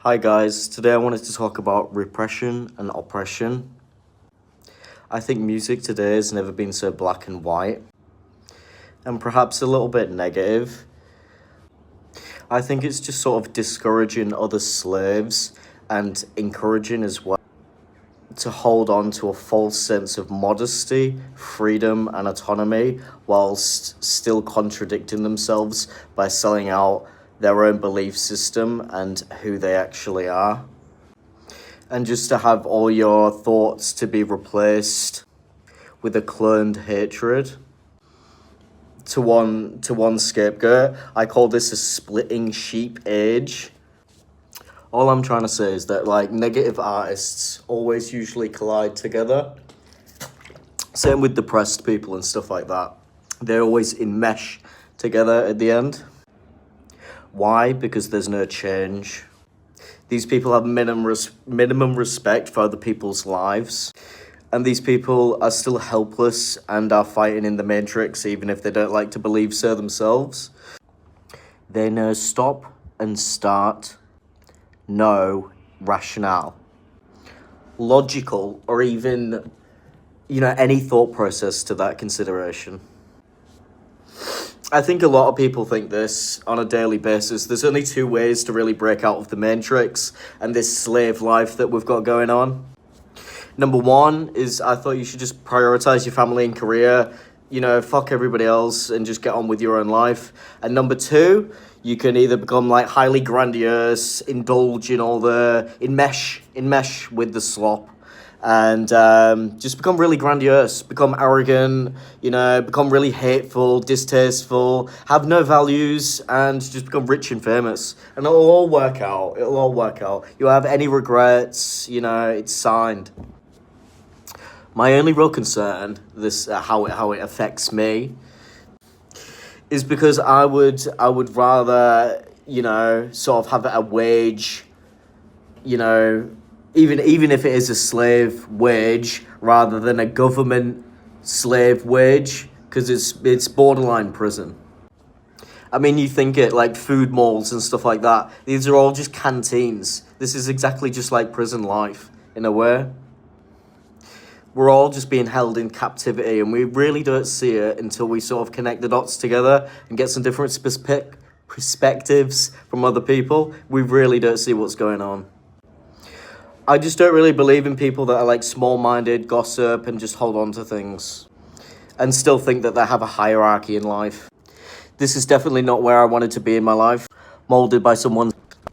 Hi guys, today I wanted to talk about repression and oppression. I think music today has never been so black and white, and perhaps a little bit negative. I think it's just sort of discouraging other slaves and encouraging as well to hold on to a false sense of modesty, freedom, and autonomy, whilst still contradicting themselves by selling out their own belief system and who they actually are. And just to have all your thoughts to be replaced with a cloned hatred to one scapegoat. I call this a splitting sheep age. All I'm trying to say is that negative artists always usually collide together. Same with depressed people and stuff like that. They always enmesh together at the end. Why? Because there's no change. These people have minimum respect for other people's lives. And these people are still helpless and are fighting in the matrix, even if they don't like to believe so themselves. They know stop and start, no rationale, logical, or even, any thought process to that consideration. I think a lot of people think this on a daily basis. There's only two ways to really break out of the matrix and this slave life that we've got going on. Number one is I thought you should just prioritize your family and career, fuck everybody else and just get on with your own life. And number two, you can either become highly grandiose, indulge in all the, enmesh with the slop, and just become really grandiose, become arrogant, become really hateful, distasteful, have no values, and just become rich and famous. And it'll all work out. You'll have any regrets, it's signed. My only real concern, how it affects me, is because I would rather, sort of have a wage, even if it is a slave wage, rather than a government slave wage, because it's borderline prison. I mean, you think it like food malls and stuff like that. These are all just canteens. This is exactly just like prison life, in a way. We're all just being held in captivity, and we really don't see it until we sort of connect the dots together and get some different perspectives from other people. We really don't see what's going on. I just don't really believe in people that are small-minded, gossip, and just hold on to things and still think that they have a hierarchy in life. This is definitely not where I wanted to be in my life, molded by someone